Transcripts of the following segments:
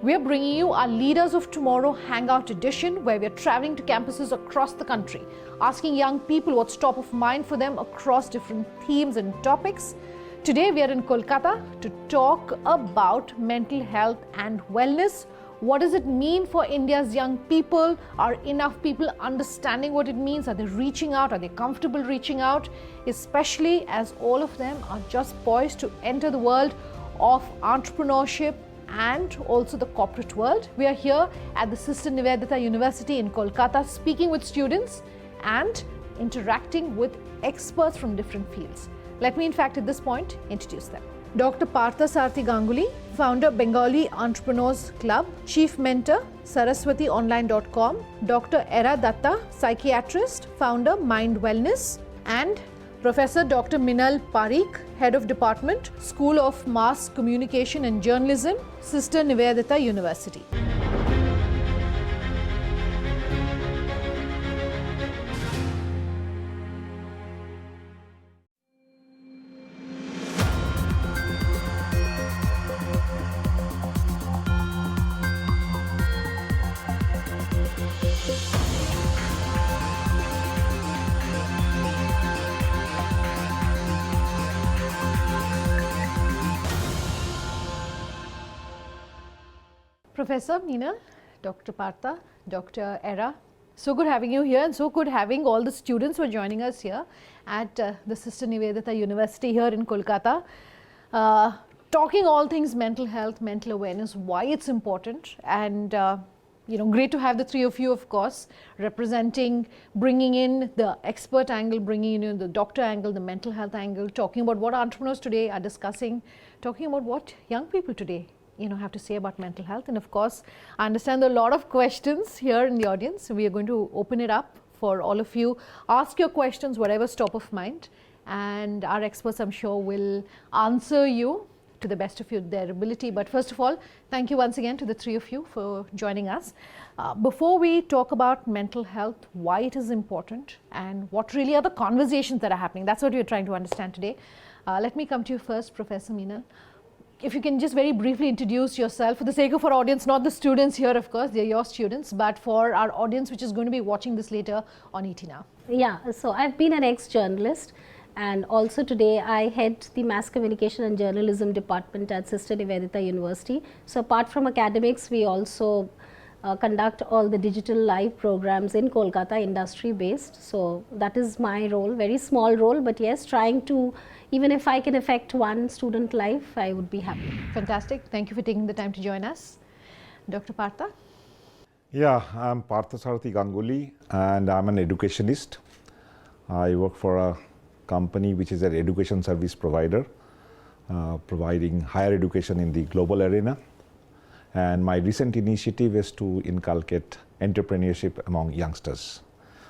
We are bringing you our Leaders of Tomorrow Hangout Edition, where we are traveling to campuses across the country, asking young people what's top of mind for them across different themes and topics. Today we are in Kolkata to talk about mental health and wellness. What does it mean for India's young people? Are enough people understanding what it means? Are they reaching out? Are they comfortable reaching out? Especially as all of them are just poised to enter the world of entrepreneurship and also the corporate world. We are here at the Sister Nivedita University in Kolkata, speaking with students and interacting with experts from different fields. Let me in fact at this point introduce them. Dr. Partha Sarthi Ganguly, founder Bengali Entrepreneurs Club, chief mentor saraswationline.com, Dr. Era Dutta, psychiatrist, founder Mind Wellness, and Professor Dr. Minal Parikh, Head of Department, School of Mass Communication and Journalism, Sister Nivedita University. Professor Meena, Dr. Partha, Dr. Era, so good having you here and so good having all the students who are joining us here at the Sister Nivedita University here in Kolkata. Talking all things mental health, mental awareness, why it's important, and great to have the three of you, of course, representing, bringing in the expert angle, bringing in the doctor angle, the mental health angle, talking about what entrepreneurs today are discussing, talking about what young people today have to say about mental health. And of course, I understand there are a lot of questions here in the audience. So we are going to open it up for all of you. Ask your questions, whatever's top of mind. And our experts, I'm sure, will answer you to the best of their ability. But first of all, thank you once again to the three of you for joining us. Before we talk about mental health, why it is important, and what really are the conversations that are happening, that's what we're trying to understand today. Let me come to you first, Professor Meenal. If you can just very briefly introduce yourself for the sake of our audience, not the students here, of course, they're your students, but for our audience which is going to be watching this later on ET Now. Yeah, so I've been an ex-journalist, and also today I head the Mass Communication and Journalism Department at Sister Nivedita University. So apart from academics, we also conduct all the digital live programs in Kolkata, industry based. So that is my role, very small role, but yes, trying to, even if I can affect one student life, I would be happy. Fantastic. Thank you for taking the time to join us. Dr. Partha? Yeah, I'm Partha Sarthi Ganguly and I'm an educationist. I work for a company which is an education service provider, providing higher education in the global arena. And my recent initiative is to inculcate entrepreneurship among youngsters.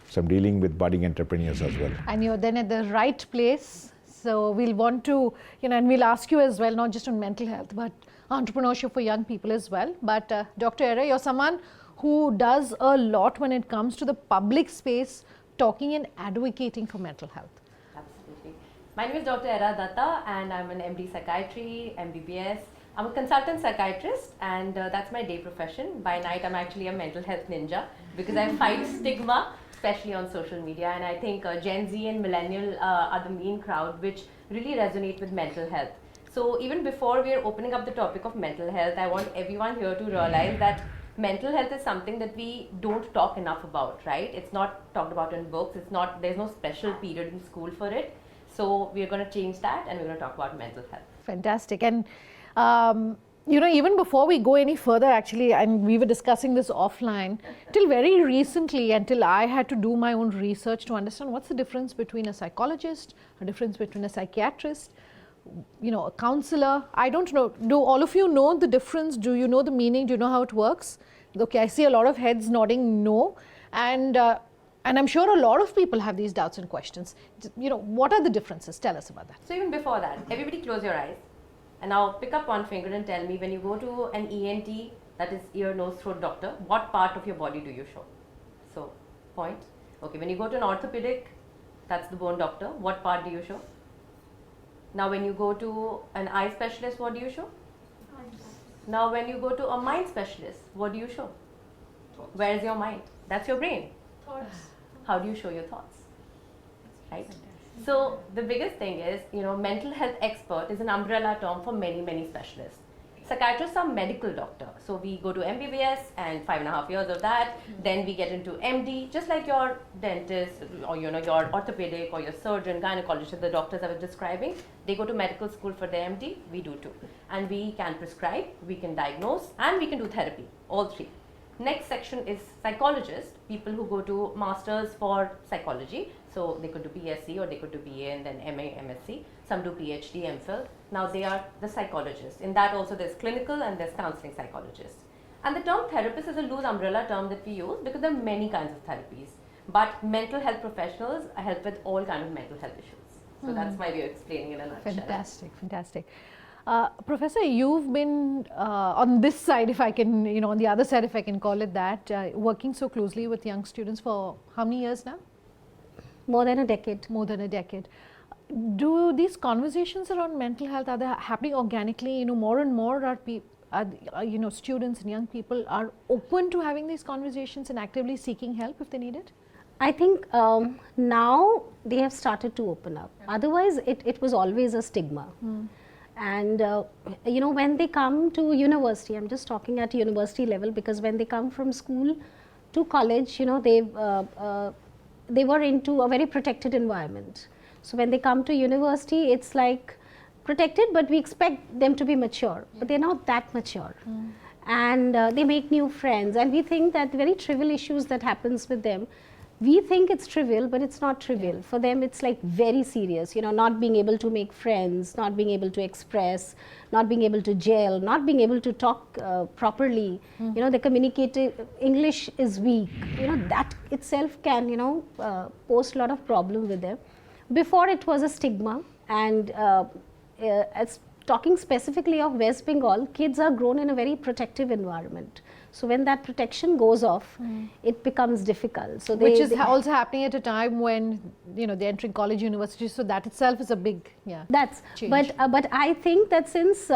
So I'm dealing with budding entrepreneurs as well. And you're then at the right place. So we'll want to, and we'll ask you as well, not just on mental health, but entrepreneurship for young people as well. But Dr. Era, you're someone who does a lot when it comes to the public space, talking and advocating for mental health. Absolutely. My name is Dr. Era Dutta and I'm an MD Psychiatry, MBBS. I'm a consultant psychiatrist and that's my day profession. By night, I'm actually a mental health ninja because I fight stigma, especially on social media. And I think Gen Z and Millennial are the main crowd which really resonate with mental health. So even before we are opening up the topic of mental health, I want everyone here to realize that mental health is something that we don't talk enough about, right? It's not talked about in books. There's no special period in school for it. So we're going to change that and we're going to talk about mental health. Fantastic. And even before we go any further, actually, and we were discussing this offline, till very recently, until I had to do my own research to understand what's the difference between a psychologist, a difference between a psychiatrist, a counselor. I don't know. Do all of you know the difference? Do you know the meaning? Do you know how it works? Okay, I see a lot of heads nodding no. And I'm sure a lot of people have these doubts and questions. What are the differences? Tell us about that. So even before that, everybody close your eyes. And now pick up one finger and tell me, when you go to an ENT, that is ear, nose, throat doctor, what part of your body do you show? So, point. Okay, when you go to an orthopedic, that's the bone doctor, what part do you show? Now when you go to an eye specialist, what do you show? Now when you go to a mind specialist, what do you show? Where is your mind? That's your brain. Thoughts. How do you show your thoughts? Right? So the biggest thing is, mental health expert is an umbrella term for many, many specialists. Psychiatrists are medical doctor. So we go to MBBS and 5.5 years of that. Then we get into MD, just like your dentist or your orthopedic or your surgeon, gynecologist, the doctors I was describing. They go to medical school for their MD. We do too. And we can prescribe, we can diagnose, and we can do therapy, all three. Next section is psychologists, people who go to masters for psychology. So they could do BSc or they could do BA and then MA, MSc. Some do PhD, MPhil. Now they are the psychologists. In that also there's clinical and there's counseling psychologists. And the term therapist is a loose umbrella term that we use because there are many kinds of therapies. But mental health professionals help with all kinds of mental health issues. So that's my way of explaining in a nutshell. Fantastic, fantastic. Professor, you've been on this side, if I can, on the other side, if I can call it that, working so closely with young students for how many years now? More than a decade. More than a decade. Do these conversations around mental health, are they happening organically? More and more are students and young people are open to having these conversations and actively seeking help if they need it? I think now they have started to open up. Otherwise, it was always a stigma. And when they come to university, I'm just talking at university level, because when they come from school to college, they were into a very protected environment. So when they come to university, it's like protected, but we expect them to be mature, but they're not that mature. And they make new friends, and we think that very trivial issues that happens with them, we think it's trivial, but it's not trivial. For them, it's like very serious, not being able to make friends, not being able to express, not being able to gel, not being able to talk properly. The communicative English is weak. That itself can, pose a lot of problem with them. Before it was a stigma, and as talking specifically of West Bengal, kids are grown in a very protective environment. So when that protection goes off, it becomes difficult. So which is also happening at a time when they're entering college, university. So that itself is a big change. But I think that since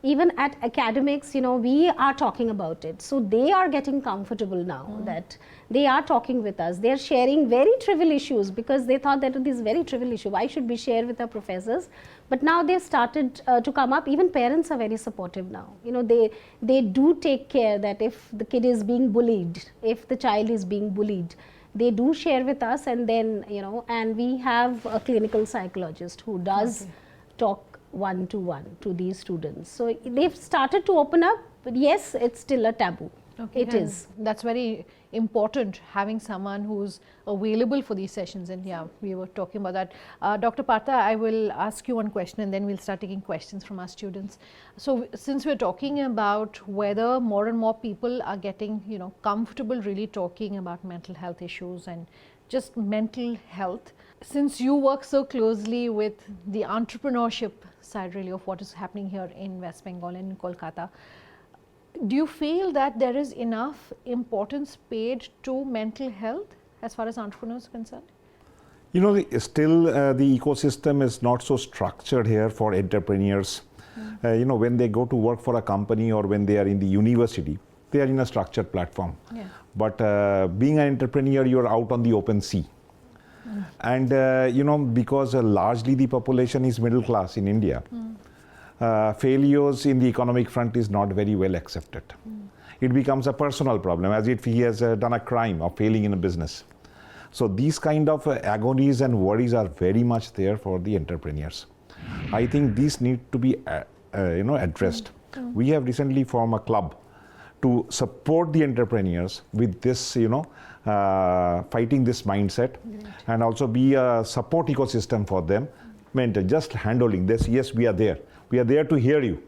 even at academics, we are talking about it. So they are getting comfortable now that they are talking with us. They are sharing very trivial issues because they thought that this is very trivial issue. Why should we share with our professors? But now they've started to come up. Even parents are very supportive now. They do take care that if the kid is being bullied, if the child is being bullied, they do share with us, and then and we have a clinical psychologist who does talk one-to-one to these students. So they've started to open up, but yes, it's still a taboo. It is. That's very important, having someone who's available for these sessions, and we were talking about that. Dr. Partha, I will ask you one question and then we'll start taking questions from our students. So since we're talking about whether more and more people are getting comfortable really talking about mental health issues and just mental health, since you work so closely with the entrepreneurship side really of what is happening here in West Bengal and in Kolkata, do you feel that there is enough importance paid to mental health as far as entrepreneurs are concerned? Still the ecosystem is not so structured here for entrepreneurs. When they go to work for a company or when they are in the university, they are in a structured platform. But being an entrepreneur, you're out on the open sea. And because largely the population is middle class in India, failures in the economic front is not very well accepted. It becomes a personal problem, as if he has done a crime of failing in a business. So these kind of agonies and worries are very much there for the entrepreneurs. I think these need to be addressed. We have recently formed a club to support the entrepreneurs with this, fighting this mindset, and also be a support ecosystem for them. Just handling this, yes, we are there. We are there to hear you.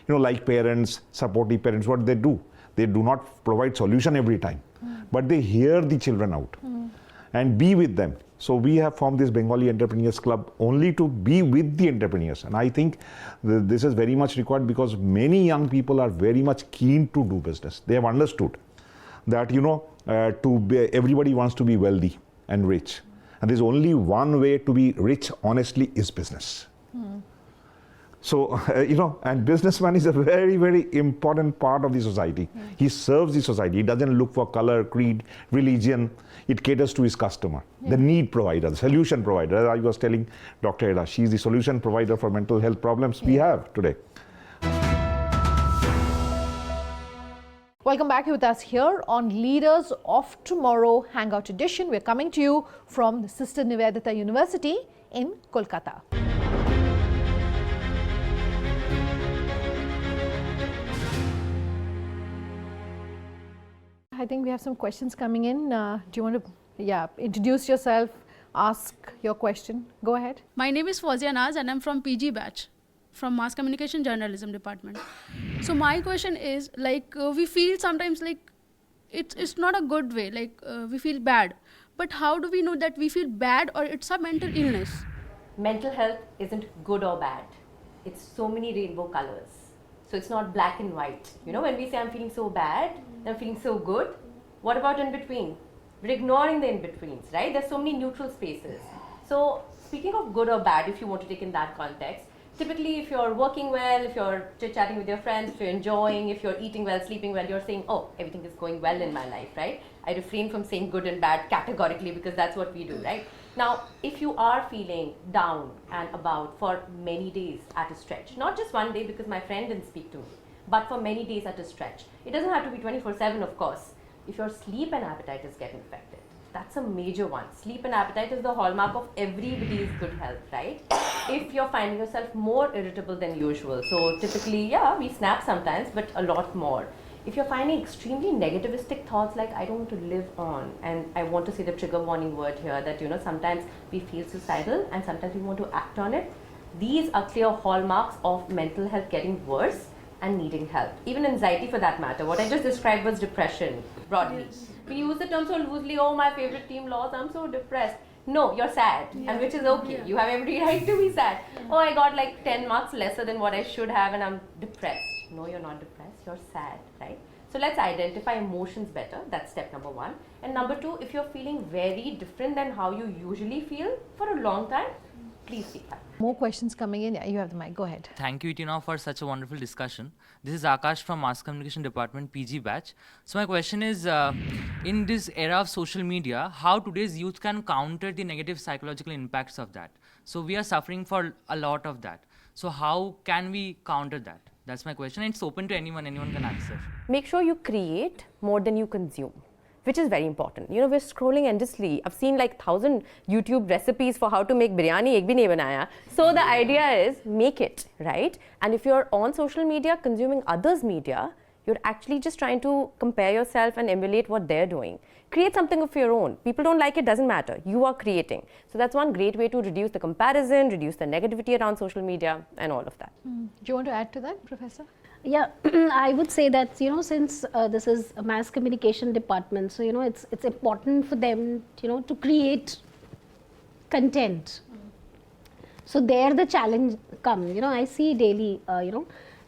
Like parents, supportive parents, what they do? They do not provide solution every time, but they hear the children out and be with them. So we have formed this Bengali Entrepreneurs Club only to be with the entrepreneurs. And I think this is very much required because many young people are very much keen to do business. They have understood that, everybody wants to be wealthy and rich. And there's only one way to be rich honestly is business. So, and businessman is a very, very important part of the society. He serves the society. He doesn't look for color, creed, religion. It caters to his customer, the need provider, the solution provider. As I was telling Dr. Eda, she's the solution provider for mental health problems we have today. Welcome back with us here on Leaders of Tomorrow Hangout Edition. We're coming to you from the Sister Nivedita University in Kolkata. I think we have some questions coming in. Do you want to introduce yourself, ask your question? Go ahead. My name is Fawzia Naz and I'm from PG batch, from Mass Communication Journalism Department. So my question is, we feel sometimes like it's not a good way, we feel bad. But how do we know that we feel bad or it's a mental illness? Mental health isn't good or bad. It's so many rainbow colors. So it's not black and white. When we say I'm feeling so bad, I'm feeling so good, what about in between? We're ignoring the in-betweens, right? There's so many neutral spaces. So speaking of good or bad, if you want to take in that context, typically if you're working well, if you're chit-chatting with your friends, if you're enjoying, if you're eating well, sleeping well, you're saying, oh, everything is going well in my life, right? I refrain from saying good and bad categorically because that's what we do, right? Now, if you are feeling down and about for many days at a stretch, not just one day because my friend didn't speak to me, but for many days at a stretch. It doesn't have to be 24/7, of course. If your sleep and appetite is getting affected, that's a major one. Sleep and appetite is the hallmark of everybody's good health, right? If you're finding yourself more irritable than usual, so typically, yeah, we snap sometimes, but a lot more. If you're finding extremely negativistic thoughts like, I don't want to live on, and I want to say the trigger warning word here that, sometimes we feel suicidal and sometimes we want to act on it. These are clear hallmarks of mental health getting worse and needing help. Even anxiety for that matter. What I just described was depression, broadly. Yes. We use the term so loosely, oh, my favorite team lost, I'm so depressed. No, you're sad, and which is okay. You have every right to be sad. Oh, I got like 10 marks lesser than what I should have and I'm depressed. No, you're not depressed, you're sad, right? So let's identify emotions better. That's step number one. And number two, if you're feeling very different than how you usually feel for a long time, please seek help. More questions coming in. Yeah, you have the mic. Go ahead. Thank you, Itina, for such a wonderful discussion. This is Akash from Mass Communication Department, PG batch. So my question is, in this era of social media, how today's youth can counter the negative psychological impacts of that? So we are suffering for a lot of that. So how can we counter that? That's my question. It's open to anyone can answer. Make sure you create more than you consume, which is very important. We're scrolling endlessly. I've seen like 1,000 YouTube recipes for how to make biryani, ek bhi nahi banaya. So the idea is make it, right? And if you're on social media consuming others' media, you're actually just trying to compare yourself and emulate what they're doing. Create something of your own. People don't like it, doesn't matter. You are creating. So that's one great way to reduce the comparison, reduce the negativity around social media and all of that. Do you want to add to that, Professor? Yeah, I would say that, since this is a mass communication department, so, it's important for them, to create content. So there the challenge comes, I see daily,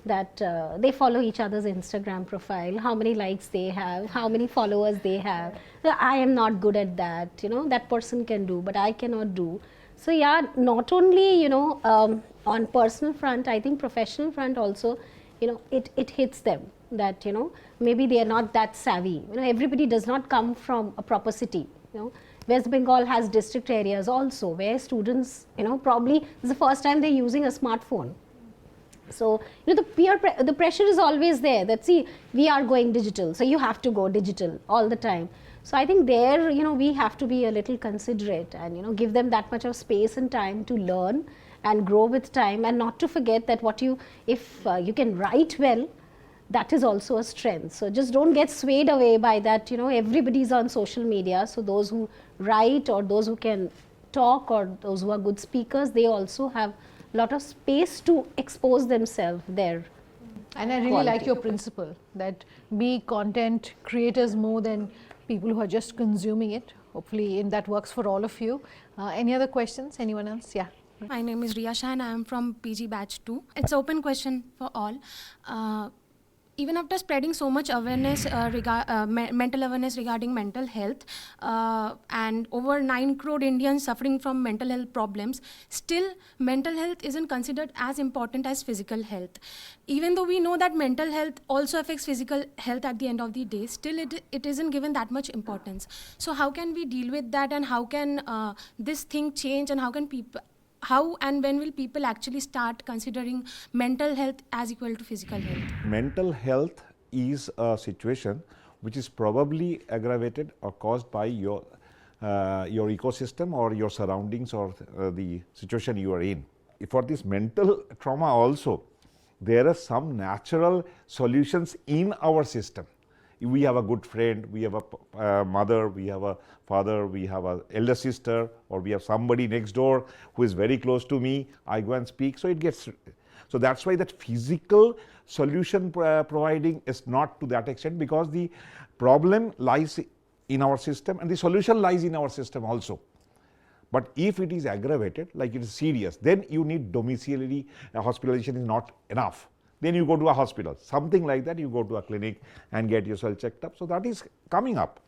that they follow each other's Instagram profile, how many likes they have, how many followers they have. I am not good at that, that person can do, but I cannot do. So yeah, not only, on personal front, I think professional front also, it hits them that, maybe they are not that savvy. Everybody does not come from a proper city. West Bengal has district areas also where students, probably this is the first time they're using a smartphone. So, the pressure is always there that, see, we are going digital, so you have to go digital all the time. So I think there, we have to be a little considerate and, give them that much of space and time to learn and grow with time, and not to forget that if you can write well, that is also a strength. So just don't get swayed away by that, everybody's on social media. So those who write or those who can talk or those who are good speakers, they also have a lot of space to expose themselves there. And I really like your principle that be content creators more than people who are just consuming it. Hopefully that works for all of you. Any other questions? Anyone else? Yeah. My name is Riya Shah and I am from PG batch 2. It's open question for all. even after spreading so much awareness, mental awareness regarding mental health, and over 9 crore Indians suffering from mental health problems, still mental health isn't considered as important as physical health. Even though we know that mental health also affects physical health at the end of the day, still it isn't given that much importance. So how can we deal with that, and how can this thing change, and how and when will people actually start considering mental health as equal to physical health? Mental health is a situation which is probably aggravated or caused by your ecosystem or your surroundings or the situation you are in. For this mental trauma also, there are some natural solutions in our system. We have a good friend, we have a mother, we have a father, we have an elder sister, or we have somebody next door who is very close to me. I go and speak, so it gets. So that's why that physical solution providing is not to that extent, because the problem lies in our system and the solution lies in our system also. But if it is aggravated, like it is serious, then you need domiciliary hospitalization is not enough. Then you go to a hospital, something like that, you go to a clinic and get yourself checked up. So that is coming up.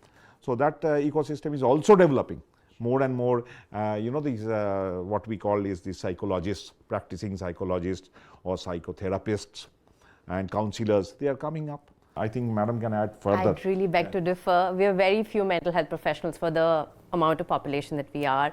So that ecosystem is also developing more and more. These what we call is the psychologists, practicing psychologists or psychotherapists and counselors, they are coming up. I think Madam can add further. I'd really beg to differ. We have very few mental health professionals for the amount of population that we are.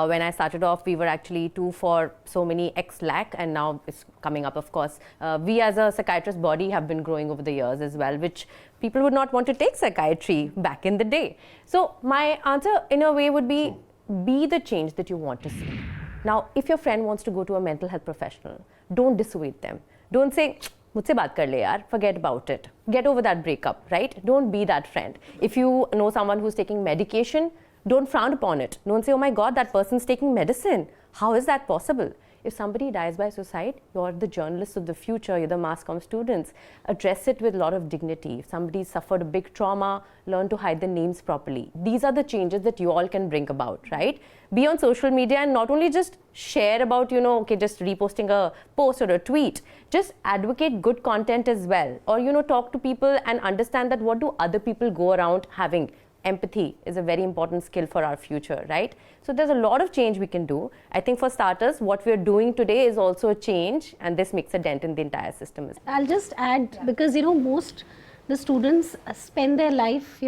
When I started off, we were actually 2 for so many X lakh, and now it's coming up, of course. We as a psychiatrist body have been growing over the years as well, which people would not want to take psychiatry back in the day. So my answer in a way would be the change that you want to see. Now, if your friend wants to go to a mental health professional, don't dissuade them. Don't say, मुझसे बात कर ले यार, forget about it. Get over that breakup, right? Don't be that friend. If you know someone who's taking medication, don't frown upon it. Don't say, oh my God, that person's taking medicine. How is that possible? If somebody dies by suicide, you're the journalists of the future, you're the mass comm students. Address it with a lot of dignity. If somebody suffered a big trauma, learn to hide the names properly. These are the changes that you all can bring about, right? Be on social media and not only just share about, just reposting a post or a tweet. Just advocate good content as well. Or, talk to people and understand that what do other people go around having. Empathy is a very important skill for our future, right? So there's a lot of change we can do. I think for starters, what we're doing today is also a change, and this makes a dent in the entire system. I'll just add, because most the students spend their life,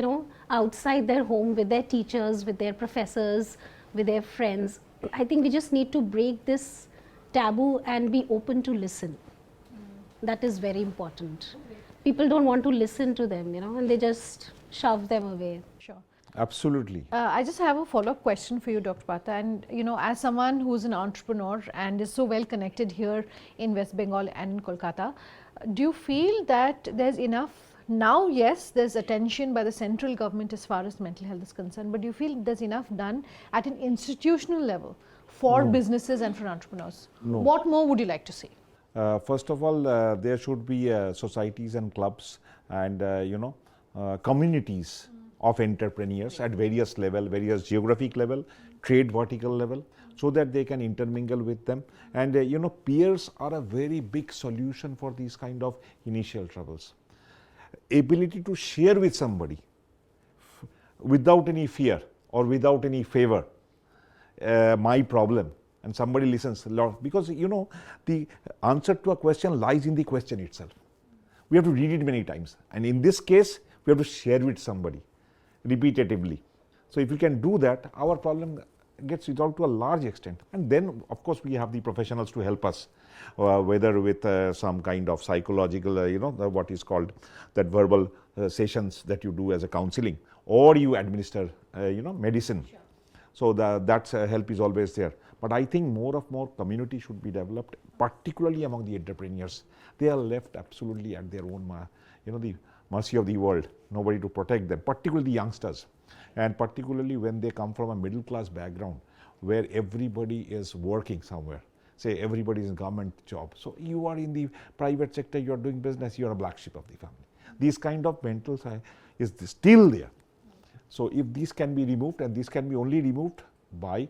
outside their home with their teachers, with their professors, with their friends. I think we just need to break this taboo and be open to listen. That is very important. People don't want to listen to them, and they just shove them away. Sure. Absolutely. I just have a follow-up question for you, Dr. Partha. And as someone who's an entrepreneur and is so well connected here in West Bengal and in Kolkata, do you feel that there's enough now? Yes, there's attention by the central government as far as mental health is concerned, but do you feel there's enough done at an institutional level for businesses and for entrepreneurs? No. What more would you like to see? First of all, there should be societies and clubs and communities of entrepreneurs at various level, various geographic level, trade vertical level, so that they can intermingle with them. And peers are a very big solution for these kind of initial troubles. Ability to share with somebody without any fear or without any favor my problem, and somebody listens a lot, because the answer to a question lies in the question itself. We have to read it many times, and in this case we have to share with somebody repetitively. So if we can do that, our problem gets resolved to a large extent. And then of course we have the professionals to help us, whether with some kind of psychological, what is called that verbal sessions that you do as a counseling, or you administer, medicine. Sure. So that help is always there. But I think more community should be developed, particularly among the entrepreneurs. They are left absolutely at their own, the mercy of the world, nobody to protect them, particularly the youngsters, and particularly when they come from a middle class background where everybody is working somewhere. Say everybody is in government job, so you are in the private sector, you are doing business, you are a black sheep of the family. These kind of mental is still there. So if these can be removed, and this can be only removed by